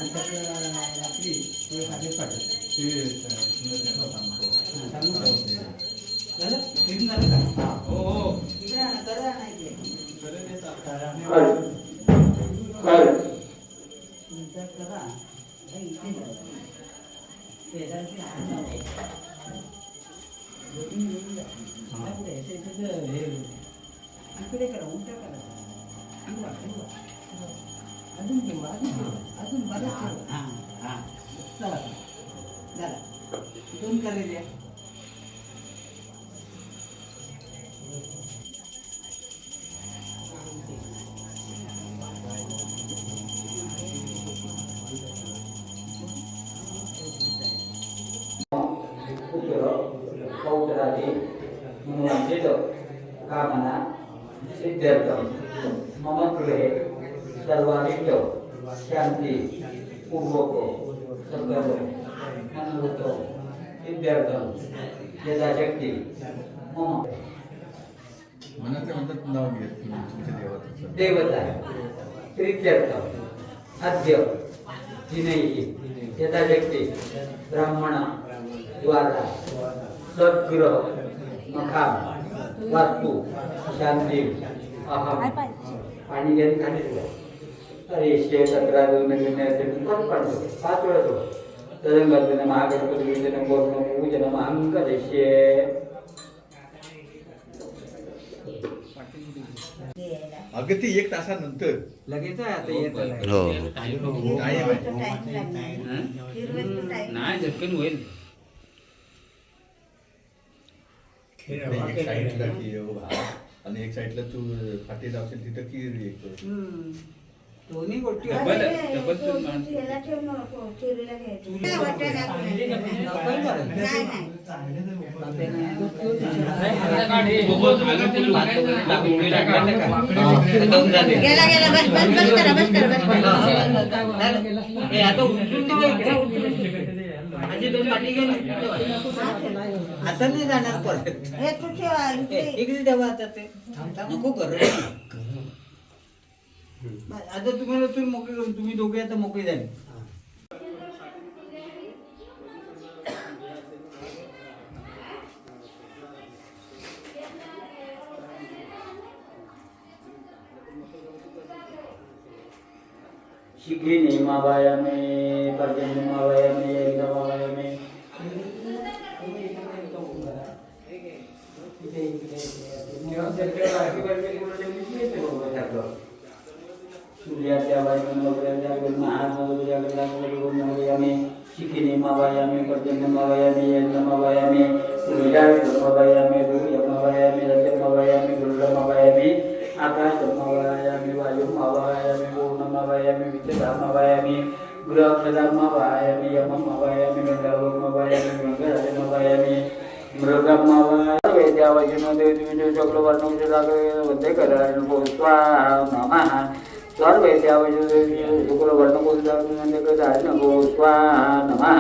रात्री झालं फिरून झालं का? हो हो करा नाही करा इथे शेजारची इकडे करा उलट्या करा अजून ठेवा अजून बरंच ठेवा हां हां चला झाला दोन करे द्या कामना सिद्ध्यर्थम मम गृहे सर्वानित्य शांति पूर्वको सकलो मनोरथो सिद्ध्यर्थम यथाशक्ती मम मनाचं नाव घे तुमच्या देवाचं देवता प्रीत्यर्थम अद्य दिनैः यथाशक्ती ब्राह्मण द्वारा सद्गृह मकाम वास्तु शांती अहम आणि यांनी खाली ठेवलं अरे शे 17 पाच वेळा तो तदंगल्पना महागणपती विजन बोर्म पूजन महांकदेशे अगं ती 1 तासानंतर लगेच आता येत नाही झटकन होईल एक साईडला आणि एक साईडला तू फाटी लावशील तिथं की दोन्ही गोष्टी आता नाही जाणार परत इकडे ठेवा आता ते नको करू आता तुम्हाला तुम्ही मोकळे करून तुम्ही दोघे आता मोकळे झाले शिखी नियमावायामे पर्जन्यमावायामे यज्ञमावायामे सूर्याच्या वायुमंडलाच्या महानवयामे शिखिने मावायामे पर्जन्यमावायामे यज्ञमावायामे सूर्यायमावायामे भूयमावायामे रजमावायामे गरुडमावायामे आकाशमावायामे वायुमावायामे पूर्णमावायामे विद्युतमावायामे गृहक्षदामावायामे यममावायामे गंगावमावायामे गंगाराजमावायामे मृगमावायामे वेद्यावचनो देवी चक्रवर्णमुद्रागे वंदे करारणो स्वाहा नमः सर्वैद्यावचनो शुक्रवर्णमुद्रागे करारणो स्वाहा नमः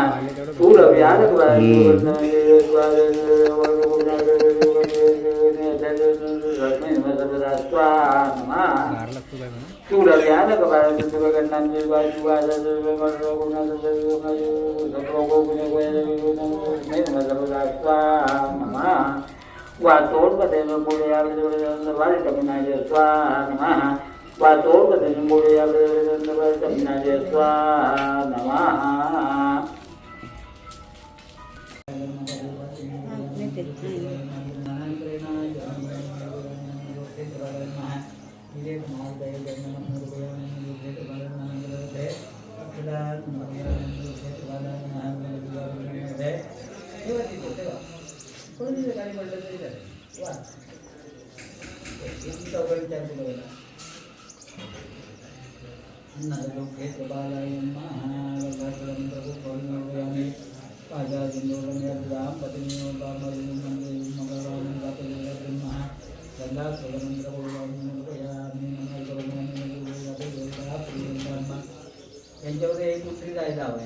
त्यांच्यावर एक कुत्री जायला हवं